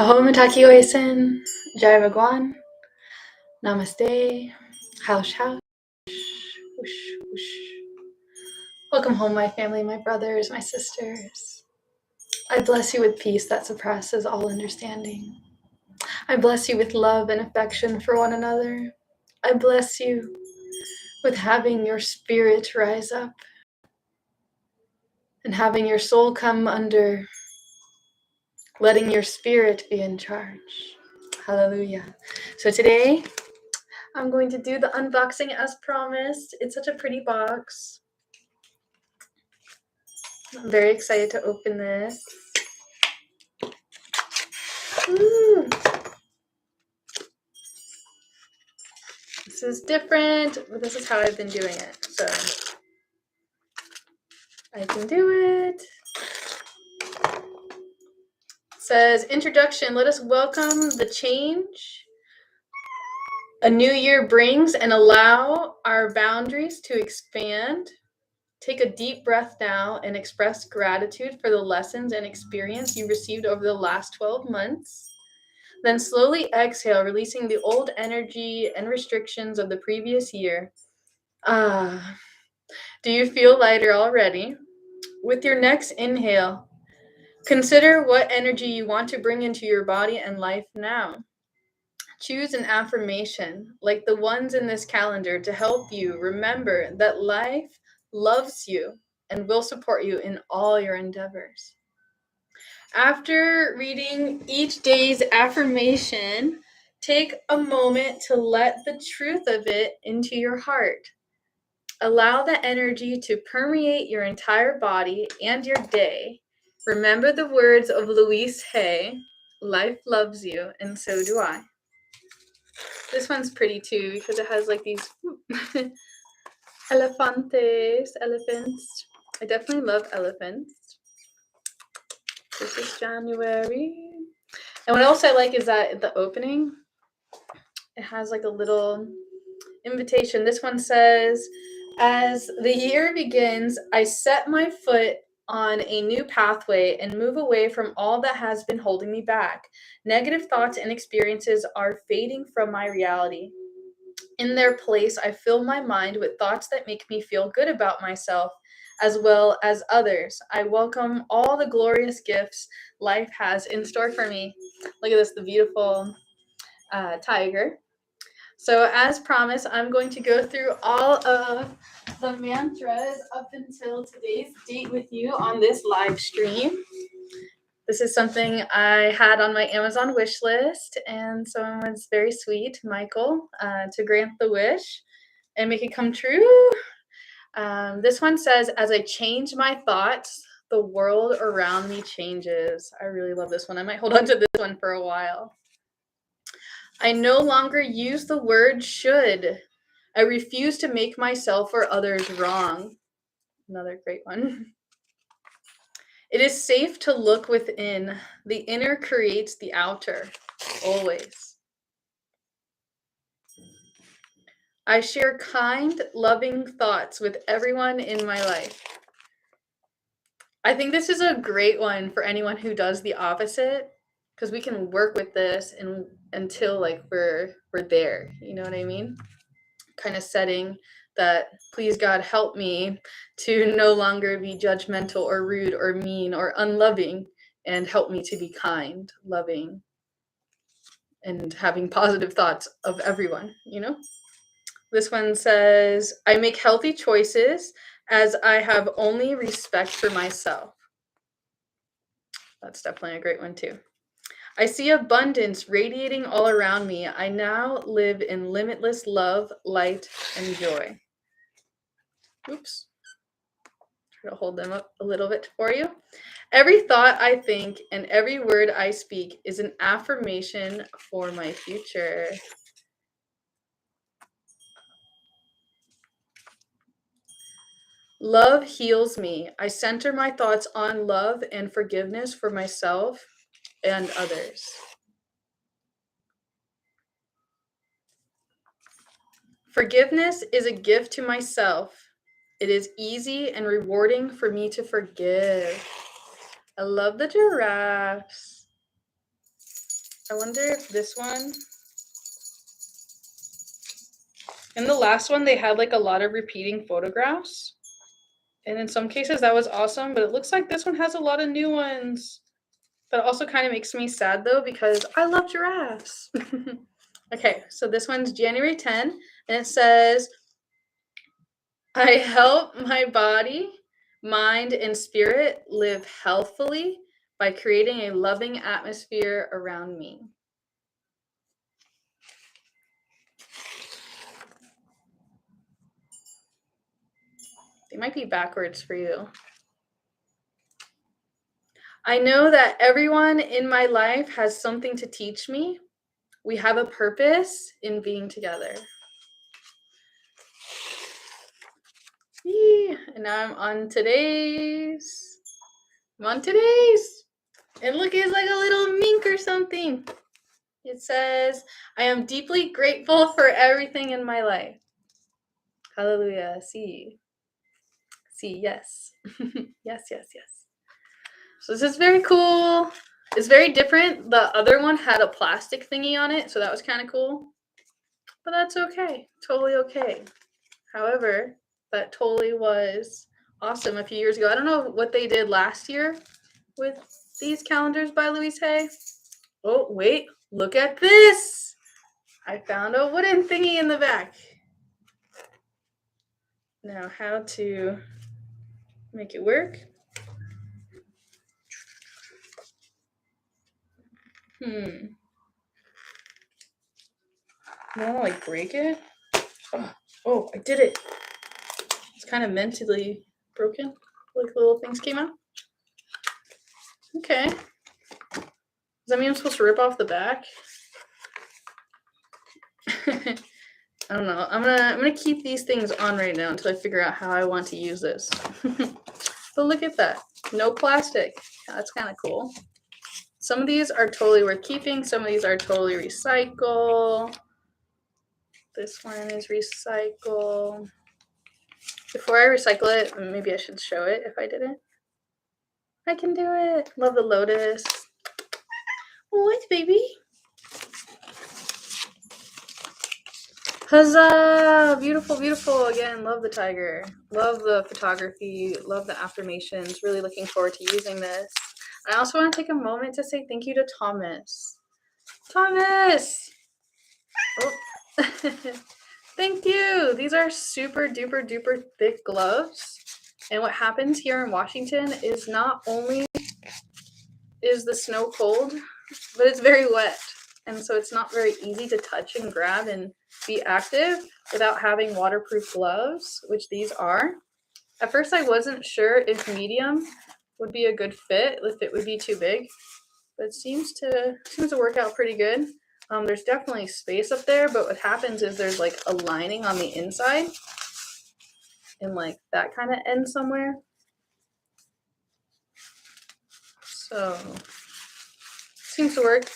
Aho Mataki Oisen, Jai Bhagwan, Namaste, Haush Haush, whoosh, whoosh. Welcome home, my family, my brothers, my sisters. I bless you with peace that surpasses all understanding. I bless you with love and affection for one another. I bless you with having your spirit rise up and having your soul come under, letting your spirit be in charge. Hallelujah. So today, I'm going to do the unboxing as promised. It's such a pretty box. I'm very excited to open this. Ooh. This is different, but this is how I've been doing it. So I can do it. It says, introduction, let us welcome the change a new year brings and allow our boundaries to expand. Take a deep breath now and express gratitude for the lessons and experience you received over the last 12 months. Then slowly exhale, releasing the old energy and restrictions of the previous year. Do you feel lighter already? With your next inhale, consider what energy you want to bring into your body and life now. Choose an affirmation, like the ones in this calendar, to help you remember that life loves you and will support you in all your endeavors. After reading each day's affirmation, take a moment to let the truth of it into your heart. Allow the energy to permeate your entire body and your day. Remember the words of Louise Hay, life loves you, and so do I. This one's pretty too because it has like these elephants. I definitely love elephants. This is January. And what else I like is that the opening, it has like a little invitation. This one says, as the year begins, I set my foot on a new pathway and move away from all that has been holding me back. Negative thoughts and experiences are fading from my reality. In their place, I fill my mind with thoughts that make me feel good about myself as well as others. I welcome all the glorious gifts life has in store for me. Look at this, the beautiful tiger. So as promised, I'm going to go through all of the mantras up until today's date with you on this live stream. This is something I had on my Amazon wish list, and someone was very sweet, Michael, to grant the wish and make it come true. This one says, as I change my thoughts, the world around me changes. I really love this one. I might hold on to this one for a while. I no longer use the word should. I refuse to make myself or others wrong. Another great one. It is safe to look within. The inner creates the outer, always. I share kind, loving thoughts with everyone in my life. I think this is a great one for anyone who does the opposite, because we can work with this until like we're there. You know what I mean? Kind of setting that, please God help me to no longer be judgmental or rude or mean or unloving, and help me to be kind, loving, and having positive thoughts of everyone, you know? This one says, I make healthy choices as I have only respect for myself. That's definitely a great one too. I see abundance radiating all around me. I now live in limitless love, light, and joy. Oops. Try to hold them up a little bit for you. Every thought I think and every word I speak is an affirmation for my future. Love heals me. I center my thoughts on love and forgiveness for myself and others. Forgiveness is a gift to myself. It is easy and rewarding for me to forgive. I love the giraffes. I wonder if this one, in the last one, they had like a lot of repeating photographs. And in some cases that was awesome, but it looks like this one has a lot of new ones. That also kind of makes me sad though, because I love giraffes. Okay, so this one's January 10, and it says, I help my body, mind, and spirit live healthfully by creating a loving atmosphere around me. They might be backwards for you. I know that everyone in my life has something to teach me. We have a purpose in being together. And now I'm on today's. And look, it's like a little mink or something. It says, I am deeply grateful for everything in my life. Hallelujah. See, yes. Yes. So this is very cool. It's very different. The other one had a plastic thingy on it, so that was kind of cool. But that's okay. Totally okay. However, that totally was awesome a few years ago. I don't know what they did last year with these calendars by Louise Hay. Oh, wait. Look at this. I found a wooden thingy in the back. Now, how to make it work? I don't want to like break it. Oh, I did it. It's kind of mentally broken. Like little things came out. Okay. Does that mean I'm supposed to rip off the back? I don't know. I'm gonna keep these things on right now until I figure out how I want to use this. But look at that. No plastic. That's kind of cool. Some of these are totally worth keeping. Some of these are totally recycle. This one is recycle. Before I recycle it, maybe I should show it if I didn't. I can do it. Love the lotus. What, baby? Huzzah! Beautiful, beautiful. Again, love the tiger. Love the photography. Love the affirmations. Really looking forward to using this. I also want to take a moment to say thank you to Thomas. Thomas! Oh. Thank you. These are super duper duper thick gloves. And what happens here in Washington is not only is the snow cold, but it's very wet. And so it's not very easy to touch and grab and be active without having waterproof gloves, which these are. At first I wasn't sure if medium would be a good fit, if it would be too big, but it seems to work out pretty good. There's definitely space up there, but what happens is there's like a lining on the inside, and like that kind of ends somewhere. So seems to work.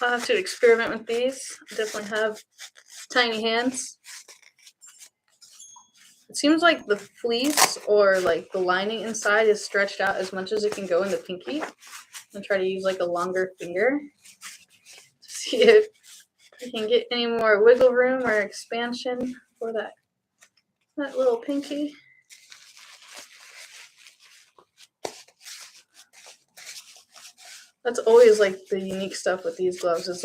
I'll have to experiment with these. I definitely have tiny hands. It seems like the fleece or like the lining inside is stretched out as much as it can go in the pinky. I'm gonna try to use like a longer finger to see if I can get any more wiggle room or expansion for that little pinky. That's always like the unique stuff with these gloves is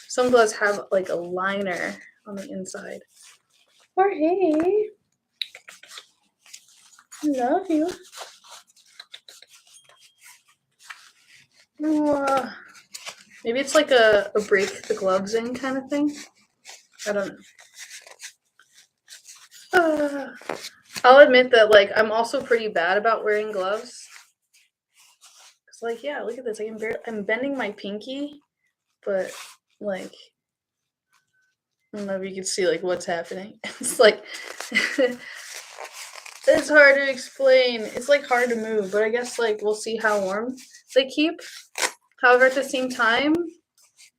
some gloves have like a liner on the inside. Jorge, I love you. Maybe it's like a break the gloves in kind of thing. I don't know. I'll admit that like I'm also pretty bad about wearing gloves. Cause like yeah, look at this. I'm bending my pinky, but like I don't know if you can see like what's happening. It's like it's hard to explain. It's like hard to move, but I guess like we'll see how warm they keep. However, at the same time,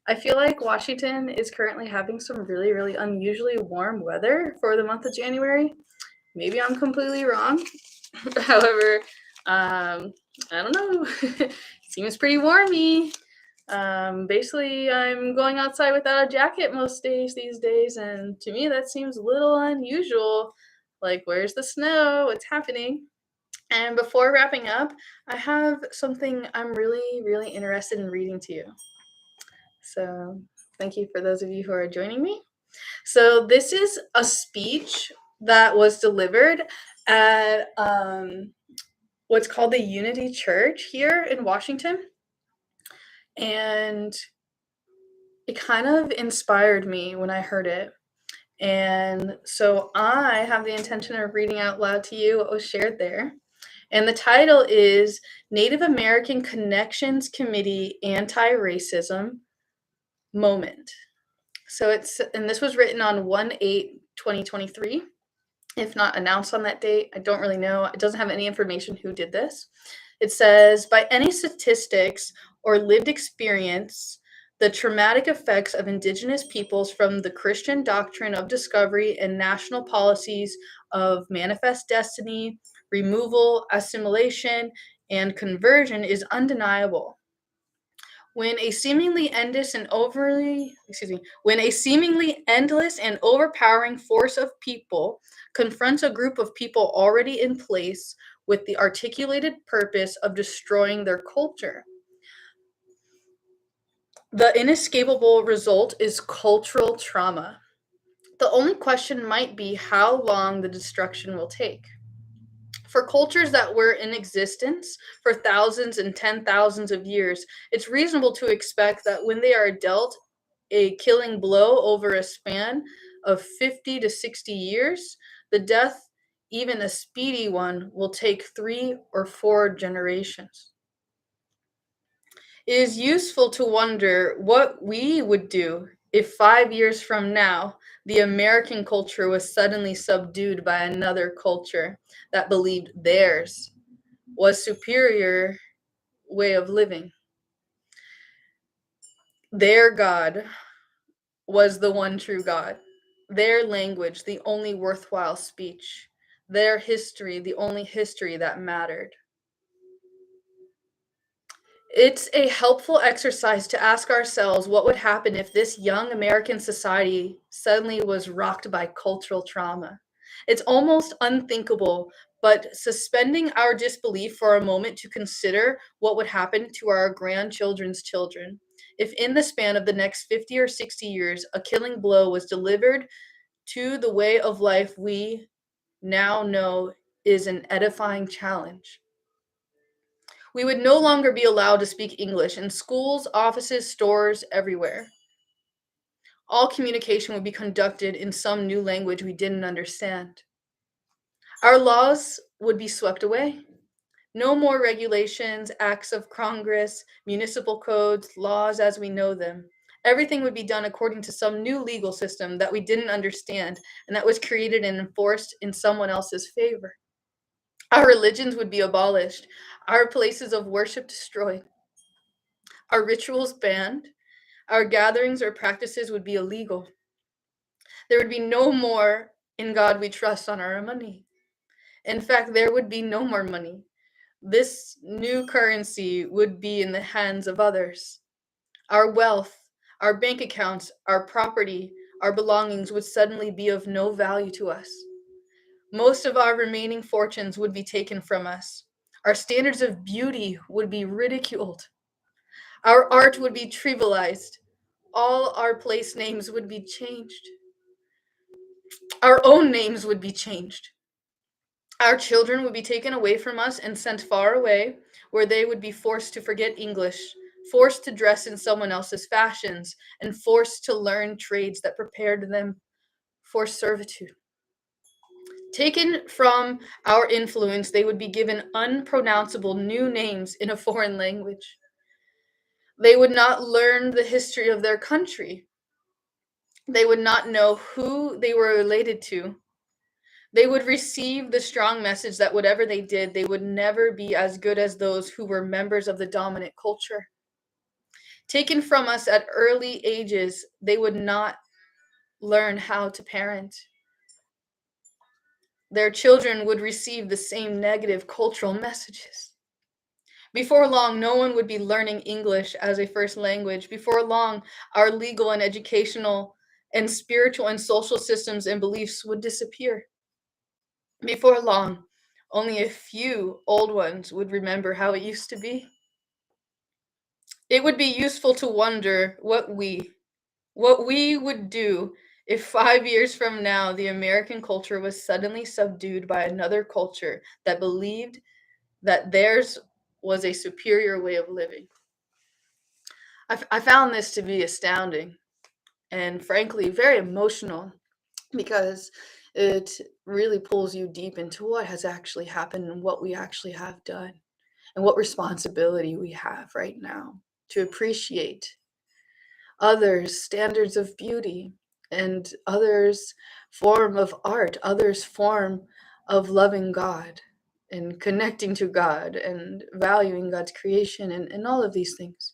I feel like Washington is currently having some really, really unusually warm weather for the month of January. Maybe I'm completely wrong. However, I don't know. Seems pretty warmy. Basically, I'm going outside without a jacket most days these days, and to me that seems a little unusual. Like, where's the snow? What's happening? And before wrapping up, I have something I'm really, really interested in reading to you. So, thank you for those of you who are joining me. So, this is a speech that was delivered at what's called the Unity Church here in Washington. And it kind of inspired me when I heard it. And so I have the intention of reading out loud to you what was shared there. And the title is Native American Connections Committee Anti-Racism Moment. And this was written on 1/8/2023. If not announced on that date, I don't really know. It doesn't have any information who did this. It says, by any statistics or lived experience, the traumatic effects of Indigenous peoples from the Christian doctrine of discovery and national policies of manifest destiny, removal, assimilation, and conversion is undeniable. When a seemingly endless and overpowering force of people confronts a group of people already in place with the articulated purpose of destroying their culture, the inescapable result is cultural trauma. The only question might be how long the destruction will take. For cultures that were in existence for thousands and 10,000s of years, it's reasonable to expect that when they are dealt a killing blow over a span of 50 to 60 years, the death, even a speedy one, will take 3 or 4 generations. It is useful to wonder what we would do if 5 years from now the American culture was suddenly subdued by another culture that believed theirs was superior way of living. Their God was the one true God. Their language, the only worthwhile speech. Their history, the only history that mattered. It's a helpful exercise to ask ourselves what would happen if this young American society suddenly was rocked by cultural trauma. It's almost unthinkable, but suspending our disbelief for a moment to consider what would happen to our grandchildren's children if in the span of the next 50 or 60 years a killing blow was delivered to the way of life we now know is an edifying challenge. We would no longer be allowed to speak English in schools, offices, stores, everywhere. All communication would be conducted in some new language we didn't understand. Our laws would be swept away. No more regulations, acts of Congress, municipal codes, laws as we know them. Everything would be done according to some new legal system that we didn't understand and that was created and enforced in someone else's favor. Our religions would be abolished, our places of worship destroyed, our rituals banned, our gatherings or practices would be illegal. There would be no more in God we trust on our money. In fact, there would be no more money. This new currency would be in the hands of others. Our wealth, our bank accounts, our property, our belongings would suddenly be of no value to us. Most of our remaining fortunes would be taken from us. Our standards of beauty would be ridiculed. Our art would be trivialized. All our place names would be changed. Our own names would be changed. Our children would be taken away from us and sent far away, where they would be forced to forget English, forced to dress in someone else's fashions, and forced to learn trades that prepared them for servitude. Taken from our influence, they would be given unpronounceable new names in a foreign language. They would not learn the history of their country. They would not know who they were related to. They would receive the strong message that whatever they did, they would never be as good as those who were members of the dominant culture. Taken from us at early ages, they would not learn how to parent. Their children would receive the same negative cultural messages. Before long, no one would be learning English as a first language. Before long, our legal and educational and spiritual and social systems and beliefs would disappear. Before long, only a few old ones would remember how it used to be. It would be useful to wonder what we would do if 5 years from now the American culture was suddenly subdued by another culture that believed that theirs was a superior way of living. I found this to be astounding and frankly very emotional, because it really pulls you deep into what has actually happened and what we actually have done and what responsibility we have right now to appreciate others' standards of beauty and others' form of art, others' form of loving God and connecting to God and valuing God's creation and all of these things.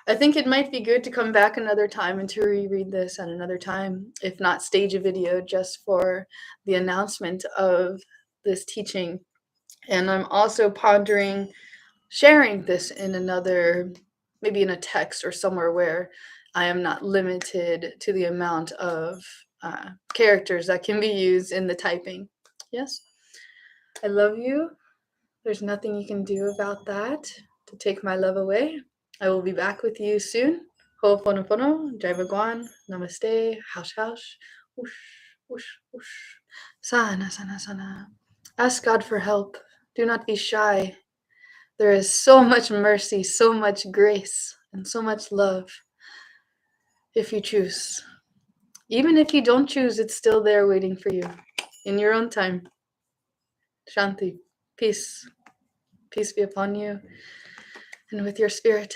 I think it might be good to come back another time and to reread this at another time, if not stage a video just for the announcement of this teaching. And I'm also pondering sharing this in another, maybe in a text or somewhere where I am not limited to the amount of characters that can be used in the typing. Yes, I love you. There's nothing you can do about that to take my love away. I will be back with you soon. Ho'oponopono, Jai Bhagwan, Namaste, Haush Haush, whoosh, whoosh, whoosh. Sana, sana, sana. Ask God for help. Do not be shy. There is so much mercy, so much grace, and so much love if you choose. Even if you don't choose, it's still there waiting for you in your own time. Shanti, peace. Peace be upon you and with your spirit.